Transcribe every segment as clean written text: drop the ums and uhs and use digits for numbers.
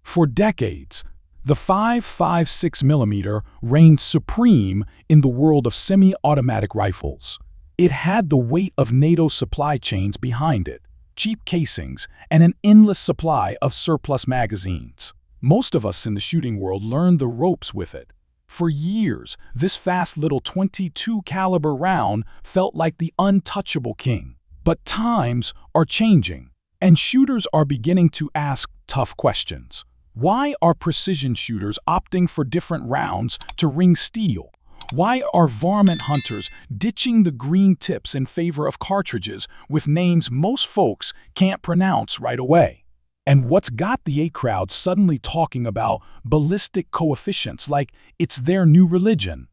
For decades, the 5.56mm reigned supreme in the world of semi-automatic rifles. It had the weight of NATO supply chains behind it, cheap casings, and an endless supply of surplus magazines. Most of us in the shooting world learned the ropes with it. For years, this fast little .22 caliber round felt like the untouchable king. But times are changing, and shooters are beginning to ask tough questions. Why are precision shooters opting for different rounds to ring steel? Why are varmint hunters ditching the green tips in favor of cartridges with names most folks can't pronounce right away? And what's got the A crowd suddenly talking about ballistic coefficients like it's their new religion?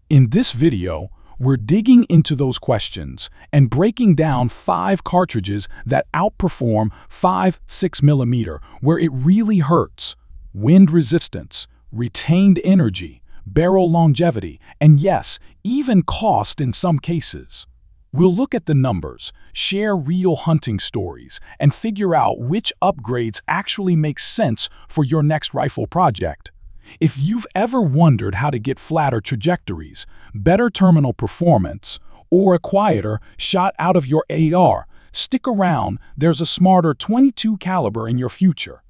In this video, we're digging into those questions and breaking down 5 cartridges that outperform 5.6mm where it really hurts: wind resistance, retained energy, barrel longevity, and yes, even cost in some cases. We'll look at the numbers, share real hunting stories, and figure out which upgrades actually make sense for your next rifle project. If you've ever wondered how to get flatter trajectories, better terminal performance, or a quieter shot out of your AR, stick around. There's a smarter .22 caliber in your future.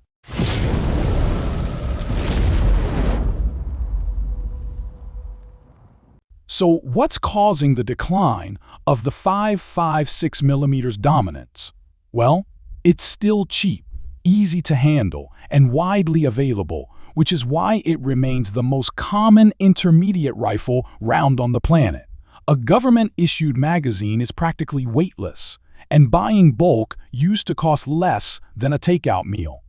So what's causing the decline of the 5.56mm dominance? Well, it's still cheap, easy to handle, and widely available, which is why it remains the most common intermediate rifle round on the planet. A government-issued magazine is practically weightless, and buying bulk used to cost less than a takeout meal.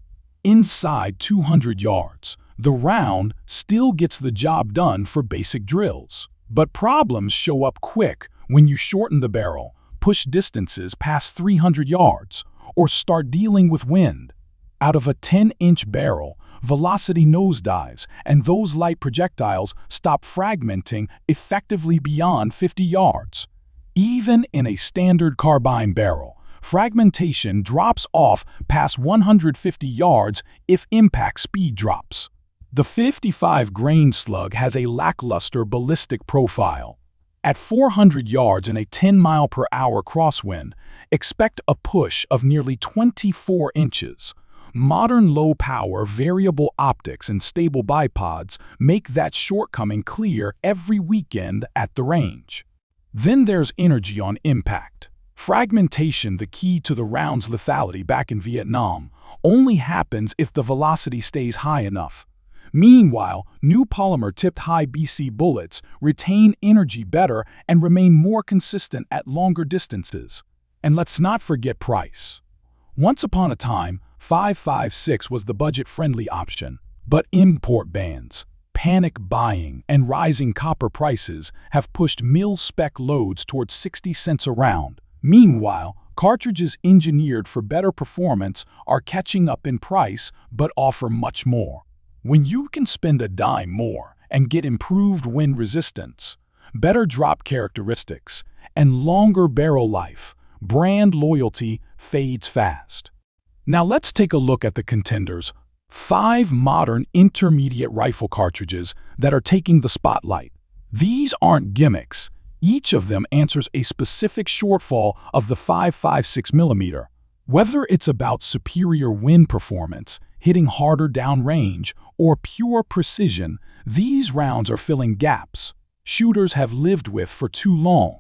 Inside 200 yards, the round still gets the job done for basic drills. But problems show up quick when you shorten the barrel, push distances past 300 yards, or start dealing with wind. Out of a 10-inch barrel, velocity nosedives, and those light projectiles stop fragmenting effectively beyond 50 yards. Even in a standard carbine barrel, fragmentation drops off past 150 yards if impact speed drops. The 55 grain slug has a lackluster ballistic profile. At 400 yards in a 10-mile-per-hour crosswind, expect a push of nearly 24 inches. Modern low-power variable optics and stable bipods make that shortcoming clear every weekend at the range. Then there's energy on impact. Fragmentation, the key to the round's lethality back in Vietnam, only happens if the velocity stays high enough. Meanwhile, new polymer-tipped high BC bullets retain energy better and remain more consistent at longer distances. And let's not forget price. Once upon a time, 5.56 was the budget-friendly option, but import bans, panic buying, and rising copper prices have pushed mil-spec loads towards 60 cents a round. Meanwhile, cartridges engineered for better performance are catching up in price but offer much more. When you can spend a dime more and get improved wind resistance, better drop characteristics, and longer barrel life, brand loyalty fades fast. Now let's take a look at the contenders, 5 modern intermediate rifle cartridges that are taking the spotlight. These aren't gimmicks. Each of them answers a specific shortfall of the 5.56mm. Whether it's about superior wind performance, hitting harder downrange, or pure precision, these rounds are filling gaps shooters have lived with for too long.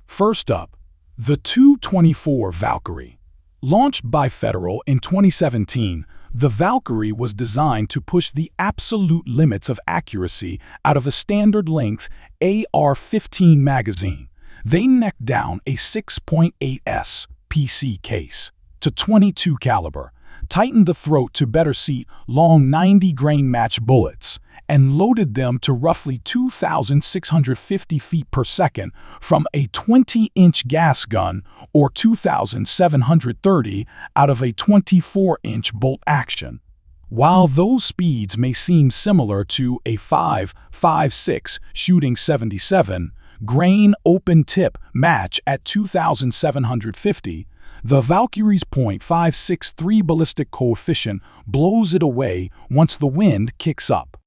First up, the 224 Valkyrie. Launched by Federal in 2017, the Valkyrie was designed to push the absolute limits of accuracy out of a standard-length AR-15 magazine. They necked down a 6.8S PC case to .22 caliber, tightened the throat to better seat long 90-grain match bullets, and loaded them to roughly 2,650 feet per second from a 20-inch gas gun or 2,730 out of a 24-inch bolt action. While those speeds may seem similar to a 5.56 shooting 77 grain open tip match at 2,750, The Valkyrie's .563 ballistic coefficient blows it away once the wind kicks up.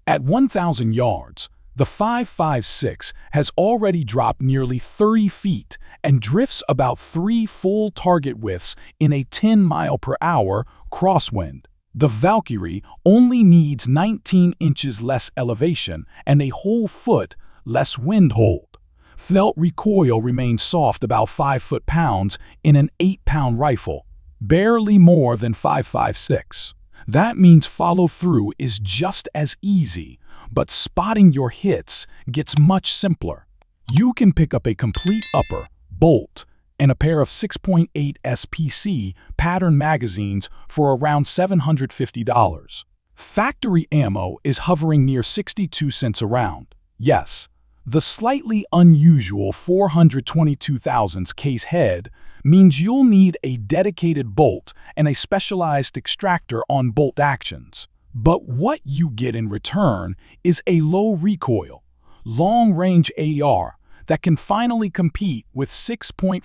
At 1,000 yards, the 5.56 has already dropped nearly 30 feet and drifts about 3 full target widths in a 10-mile-per-hour crosswind. The Valkyrie only needs 19 inches less elevation and a whole foot less wind hold. Felt recoil remains soft about 5 foot-pounds in an 8-pound rifle, barely more than 5.56. That means follow-through is just as easy, but spotting your hits gets much simpler. You can pick up a complete upper, bolt, and a pair of 6.8 SPC pattern magazines for around $750. Factory ammo is hovering near 62 cents a round. Yes, the slightly unusual 422,000 case head means you'll need a dedicated bolt and a specialized extractor on bolt actions. But what you get in return is a low recoil, long-range AR that can finally compete with 6.5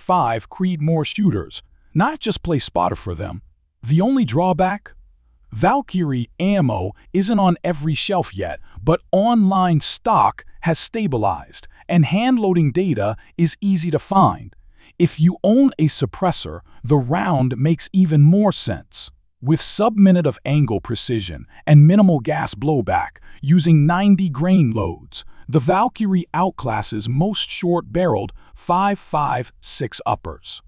Creedmoor shooters, not just play spotter for them. The only drawback? Valkyrie ammo isn't on every shelf yet, but online stock has stabilized, and hand-loading data is easy to find. If you own a suppressor, the round makes even more sense. With sub-minute of angle precision and minimal gas blowback using 90 grain loads, the Valkyrie outclasses most short-barreled 5.56 uppers.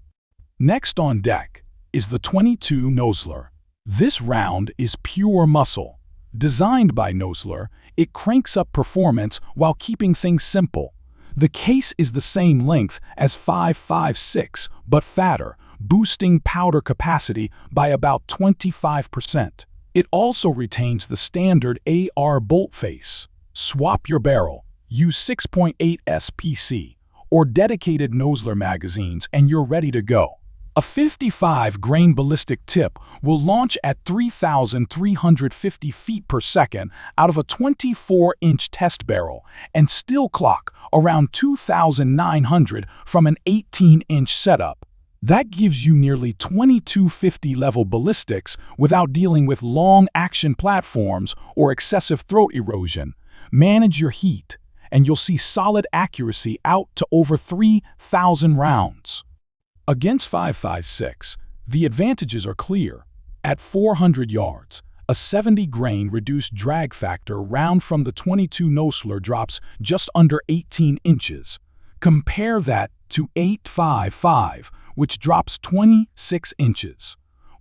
Next on deck is the 22 Nosler. This round is pure muscle. Designed by Nosler, it cranks up performance while keeping things simple. The case is the same length as 5.56 but fatter, boosting powder capacity by about 25%. It also retains the standard AR bolt face. Swap your barrel, use 6.8 SPC or dedicated Nosler magazines and you're ready to go. A 55-grain ballistic tip will launch at 3,350 feet per second out of a 24-inch test barrel and still clock around 2,900 from an 18-inch setup. That gives you nearly 2250 level ballistics without dealing with long action platforms or excessive throat erosion. Manage your heat, and you'll see solid accuracy out to over 3,000 rounds. Against 5.56, the advantages are clear. At 400 yards, a 70-grain reduced drag factor round from the 22 Nosler drops just under 18 inches. Compare that to 8.55, which drops 26 inches.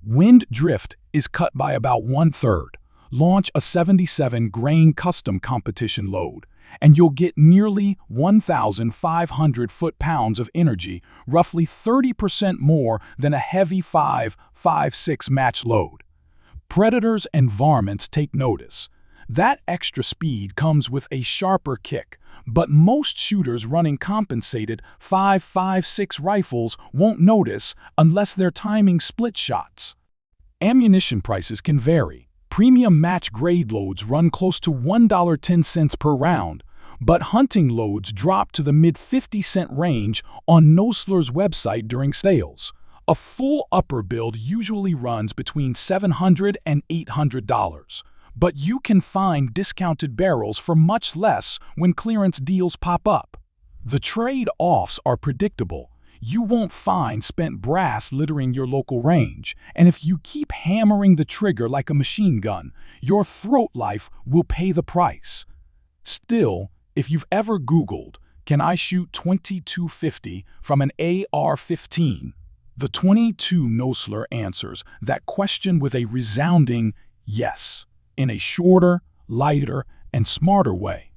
Wind drift is cut by about 1/3. Launch a 77-grain custom competition load, and you'll get nearly 1,500 foot-pounds of energy, roughly 30% more than a heavy 5.56 match load. Predators and varmints take notice. That extra speed comes with a sharper kick, but most shooters running compensated 5.56 rifles won't notice unless they're timing split shots. Ammunition prices can vary. Premium match grade loads run close to $1.10 per round, but hunting loads drop to the mid-50-cent range on Nosler's website during sales. A full upper build usually runs between $700 and $800, but you can find discounted barrels for much less when clearance deals pop up. The trade-offs are predictable. You won't find spent brass littering your local range, and if you keep hammering the trigger like a machine gun, your throat life will pay the price. Still, if you've ever Googled, "Can I shoot 2250 from an AR-15?" the 22 Nosler answers that question with a resounding yes, in a shorter, lighter, and smarter way.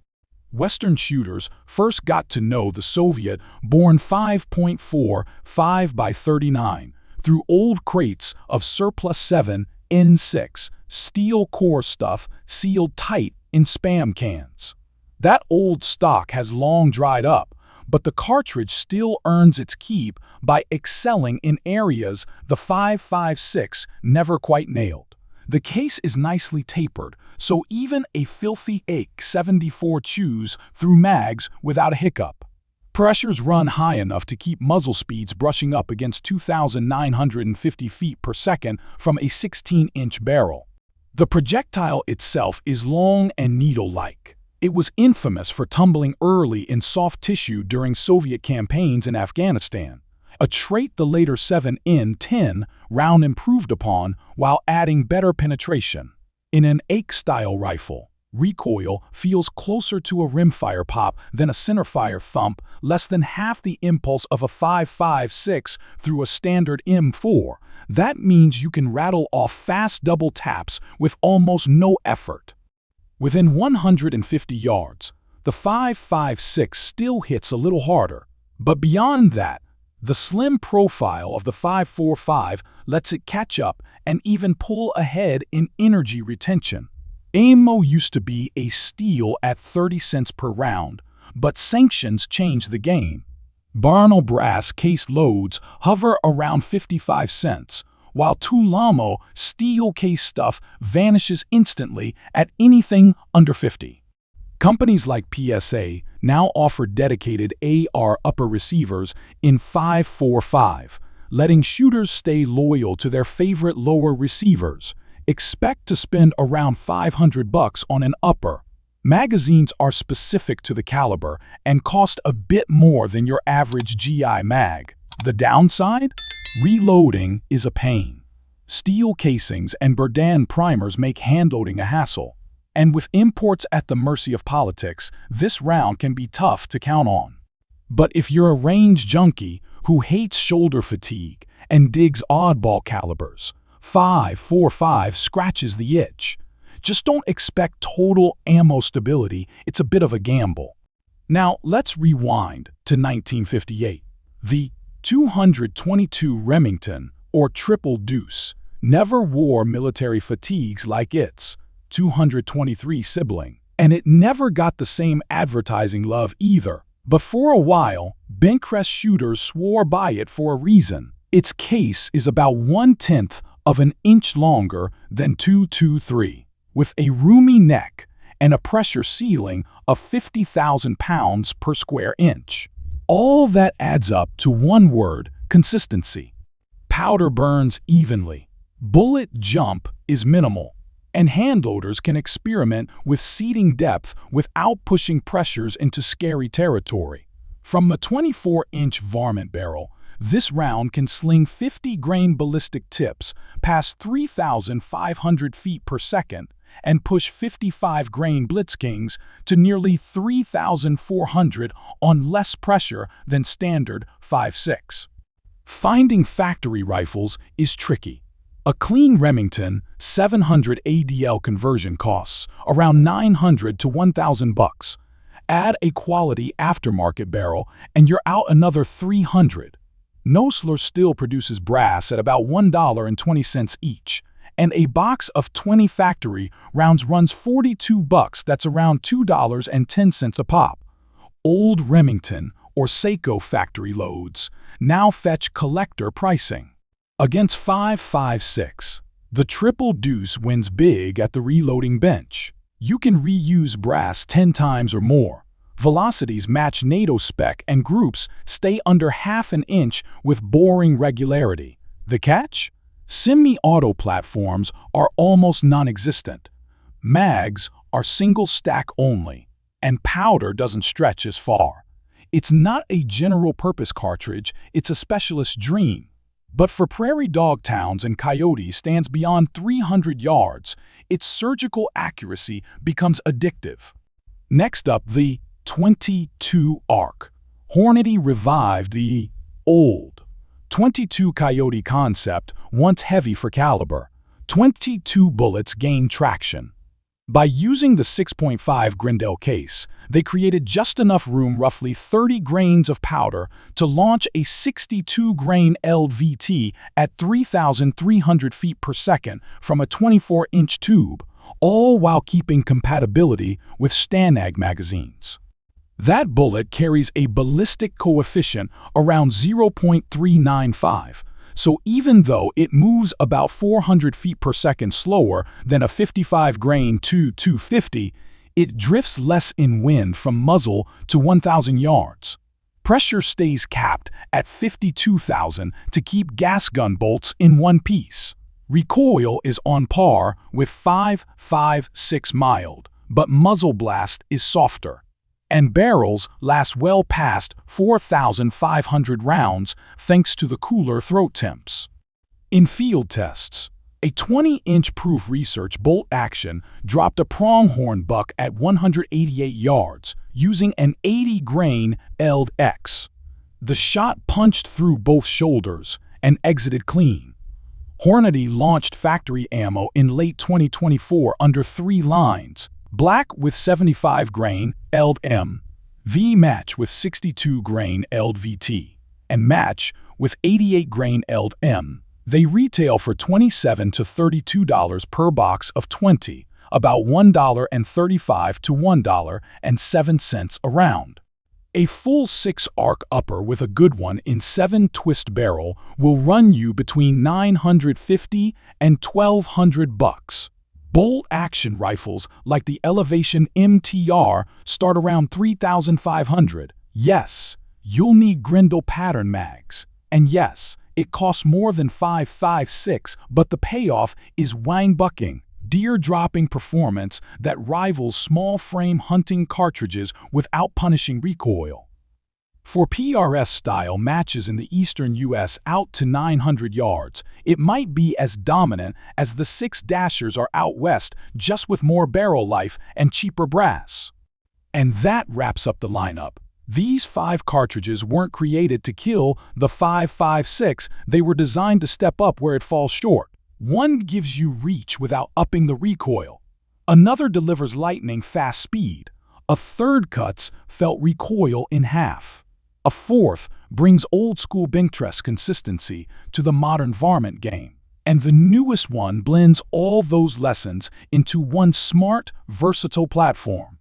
Western shooters first got to know the Soviet-born 5.4 5x39 through old crates of surplus 7N6 steel core stuff sealed tight in Spam cans. That old stock has long dried up, but the cartridge still earns its keep by excelling in areas the 5.56 never quite nailed. The case is nicely tapered, so even a filthy AK-74 chews through mags without a hiccup. Pressures run high enough to keep muzzle speeds brushing up against 2,950 feet per second from a 16-inch barrel. The projectile itself is long and needle-like. It was infamous for tumbling early in soft tissue during Soviet campaigns in Afghanistan, a trait the later 7in10 round improved upon while adding better penetration. In an AIK-style rifle, recoil feels closer to a rimfire pop than a centerfire thump, less than half the impulse of a 5.56 through a standard M4. That means you can rattle off fast double taps with almost no effort. Within 150 yards, the 5.56 still hits a little harder, but beyond that, the slim profile of the 5.45 lets it catch up and even pull ahead in energy retention. ammo used to be a steal at 30 cents per round, but sanctions changed the game. Barnell brass case loads hover around 55 cents, while Tulamo steel case stuff vanishes instantly at anything under 50. Companies like PSA now offer dedicated AR upper receivers in 5.45, letting shooters stay loyal to their favorite lower receivers. Expect to spend around $500 on an upper. Magazines are specific to the caliber and cost a bit more than your average GI mag. The downside? Reloading is a pain. Steel casings and Berdan primers make handloading a hassle. And with imports at the mercy of politics, this round can be tough to count on. But if you're a range junkie who hates shoulder fatigue and digs oddball calibers, 5.45 scratches the itch. Just don't expect total ammo stability, it's a bit of a gamble. Now let's rewind to 1958. The 222 Remington, or Triple Deuce, never wore military fatigues like its 223 sibling, and it never got the same advertising love either. But for a while, Bencrest shooters swore by it for a reason. Its case is about 1/10 of an inch longer than 223, with a roomy neck and a pressure ceiling of 50,000 pounds per square inch. All that adds up to one word: consistency. Powder burns evenly. Bullet jump is minimal, and handloaders can experiment with seating depth without pushing pressures into scary territory. From a 24-inch varmint barrel, this round can sling 50-grain ballistic tips past 3,500 feet per second and push 55-grain blitzkings to nearly 3,400 on less pressure than standard 5.6. Finding factory rifles is tricky. A clean Remington 700 ADL conversion costs around $900 to $1,000. Add a quality aftermarket barrel and you're out another $300. Nosler still produces brass at about $1.20 each, and a box of 20 factory rounds runs $42. That's around $2.10 a pop. Old Remington or Seiko factory loads now fetch collector pricing. Against 5.56, the Triple Deuce wins big at the reloading bench. You can reuse brass 10 times or more. Velocities match NATO spec and groups stay under half an inch with boring regularity. The catch? Semi-auto platforms are almost non-existent. Mags are single stack only, and powder doesn't stretch as far. It's not a general-purpose cartridge, it's a specialist dream. But for prairie dog towns and coyotes stands beyond 300 yards, its surgical accuracy becomes addictive. Next up, the 22 ARC. Hornady revived the old 22 Coyote concept, once heavy for caliber. 22 bullets gained traction. By using the 6.5 Grendel case, they created just enough room, roughly 30 grains of powder, to launch a 62-grain LVT at 3,300 feet per second from a 24-inch tube, all while keeping compatibility with Stanag magazines. That bullet carries a ballistic coefficient around 0.395, so even though it moves about 400 feet per second slower than a 55-grain 250, it drifts less in wind from muzzle to 1,000 yards. Pressure stays capped at 52,000 to keep gas gun bolts in one piece. Recoil is on par with 5.56 mild, but muzzle blast is softer. And barrels last well past 4,500 rounds thanks to the cooler throat temps. In field tests, a 20-inch proof research bolt action dropped a pronghorn buck at 188 yards using an 80-grain LX. The shot punched through both shoulders and exited clean. Hornady launched factory ammo in late 2024 under 3 lines: black with 75-grain LM, V-match with 62-grain LVT, and match with 88-grain LM. They retail for $27 to $32 per box of 20, about $1.35 to $1.07 a round. A full 6-arc upper with a good one in 7-twist barrel will run you between $950 and $1,200. Bolt action rifles like the Elevation MTR start around $3,500. Yes, you'll need Grendel pattern mags. And yes, it costs more than $556, but the payoff is wine-bucking, deer-dropping performance that rivals small-frame hunting cartridges without punishing recoil. For PRS-style matches in the eastern U.S. out to 900 yards, it might be as dominant as the 6-dashers are out west, just with more barrel life and cheaper brass. And that wraps up the lineup. These 5 cartridges weren't created to kill the 5.56, they were designed to step up where it falls short. One gives you reach without upping the recoil. Another delivers lightning-fast speed. A third cuts felt recoil in half. A fourth brings old-school Bintress consistency to the modern varmint game. And the newest one blends all those lessons into one smart, versatile platform.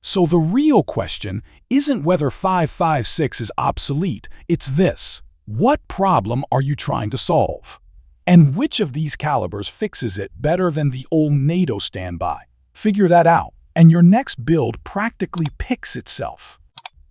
So the real question isn't whether 5.56 is obsolete, it's this: what problem are you trying to solve? And which of these calibers fixes it better than the old NATO standby? Figure that out, and your next build practically picks itself.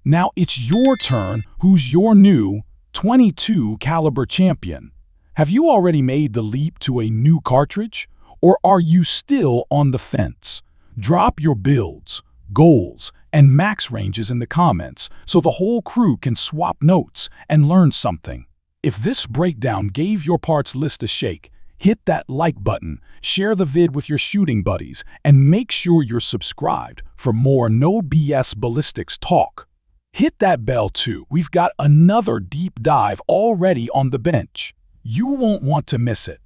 Now it's your turn. Who's your new .22 caliber champion? Have you already made the leap to a new cartridge? Or are you still on the fence? Drop your builds, goals, and max ranges in the comments so the whole crew can swap notes and learn something. If this breakdown gave your parts list a shake, hit that like button, share the vid with your shooting buddies, and make sure you're subscribed for more no BS ballistics talk. Hit that bell too. We've got another deep dive already on the bench. You won't want to miss it.